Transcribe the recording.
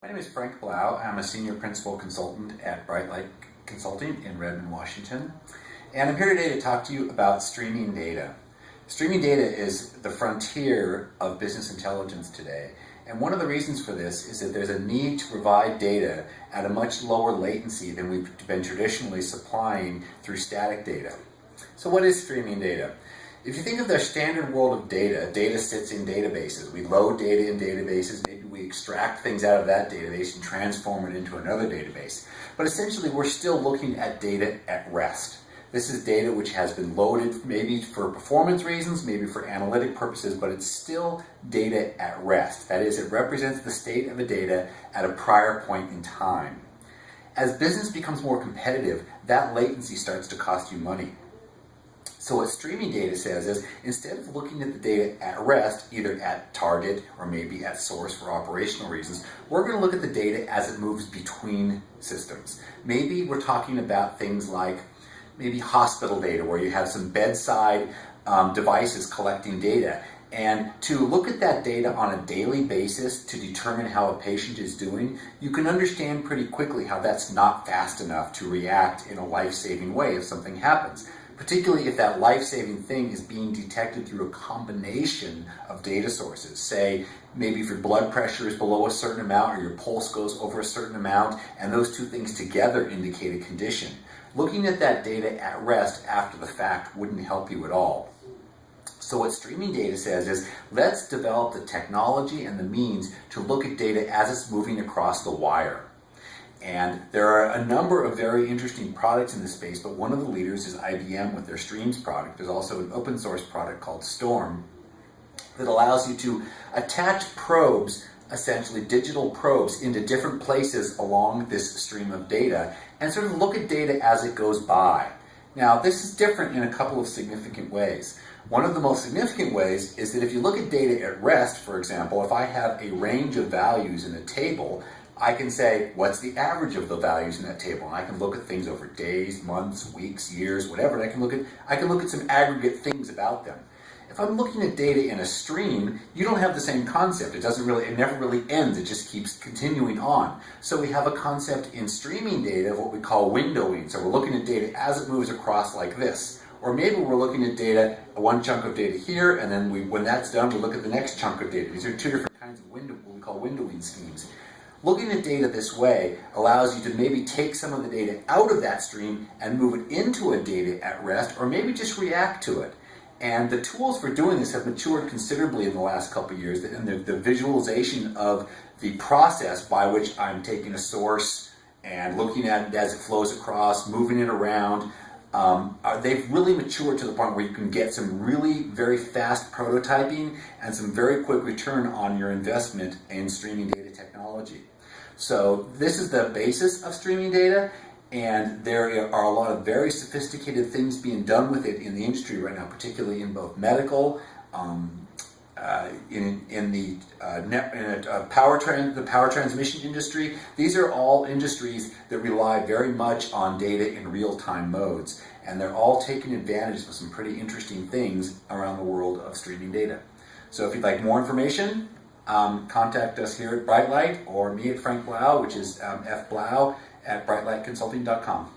My name is Frank Blau. I'm a senior principal consultant at Brightlight Consulting in Redmond, Washington. And I'm here today to talk to you about streaming data. Streaming data is the frontier of business intelligence today. And one of the reasons for this is that there's a need to provide data at a much lower latency than we've been traditionally supplying through static data. So what is streaming data? If you think of the standard world of data, data sits in databases. We load data in databases, maybe we extract things out of that database and transform it into another database. But essentially we're still looking at data at rest. This is data which has been loaded maybe for performance reasons, maybe for analytic purposes, but it's still data at rest. That is, it represents the state of the data at a prior point in time. As business becomes more competitive, that latency starts to cost you money. So what streaming data says is, instead of looking at the data at rest, either at target or maybe at source for operational reasons, we're going to look at the data as it moves between systems. Maybe we're talking about things like maybe hospital data, where you have some bedside devices collecting data. And to look at that data on a daily basis to determine how a patient is doing, you can understand pretty quickly how that's not fast enough to react in a life-saving way if something happens. Particularly if that life-saving thing is being detected through a combination of data sources. Say, maybe if your blood pressure is below a certain amount or your pulse goes over a certain amount, and those two things together indicate a condition. Looking at that data at rest after the fact wouldn't help you at all. So what streaming data says is, let's develop the technology and the means to look at data as it's moving across the wire. And there are a number of very interesting products in this space, but one of the leaders is IBM with their Streams product. There's also an open source product called Storm that allows you to attach probes, essentially digital probes, into different places along this stream of data and sort of look at data as it goes by. Now, this is different in a couple of significant ways. One of the most significant ways is that if you look at data at rest, for example, if I have a range of values in a table, I can say, what's the average of the values in that table? And I can look at things over days, months, weeks, years, whatever, and I can look at some aggregate things about them. If I'm looking at data in a stream, you don't have the same concept. It never really ends. It just keeps continuing on. So we have a concept in streaming data of what we call windowing. So we're looking at data as it moves across like this. Or maybe we're looking at data, one chunk of data here, and then when that's done, we look at the next chunk of data. These are two different kinds of what we call windowing schemes. Looking at data this way allows you to maybe take some of the data out of that stream and move it into a data at rest, or maybe just react to it. And the tools for doing this have matured considerably in the last couple of years, and the visualization of the process by which I'm taking a source and looking at it as it flows across, moving it around, they've really matured to the point where you can get some really very fast prototyping and some very quick return on your investment in streaming data technology. So this is the basis of streaming data, and there are a lot of very sophisticated things being done with it in the industry right now, particularly in both medical, in the power transmission industry. These are all industries that rely very much on data in real-time modes, and they're all taking advantage of some pretty interesting things around the world of streaming data. So if you'd like more information, contact us here at Brightlight or me at Frank Blau, which is fblau@brightlightconsulting.com.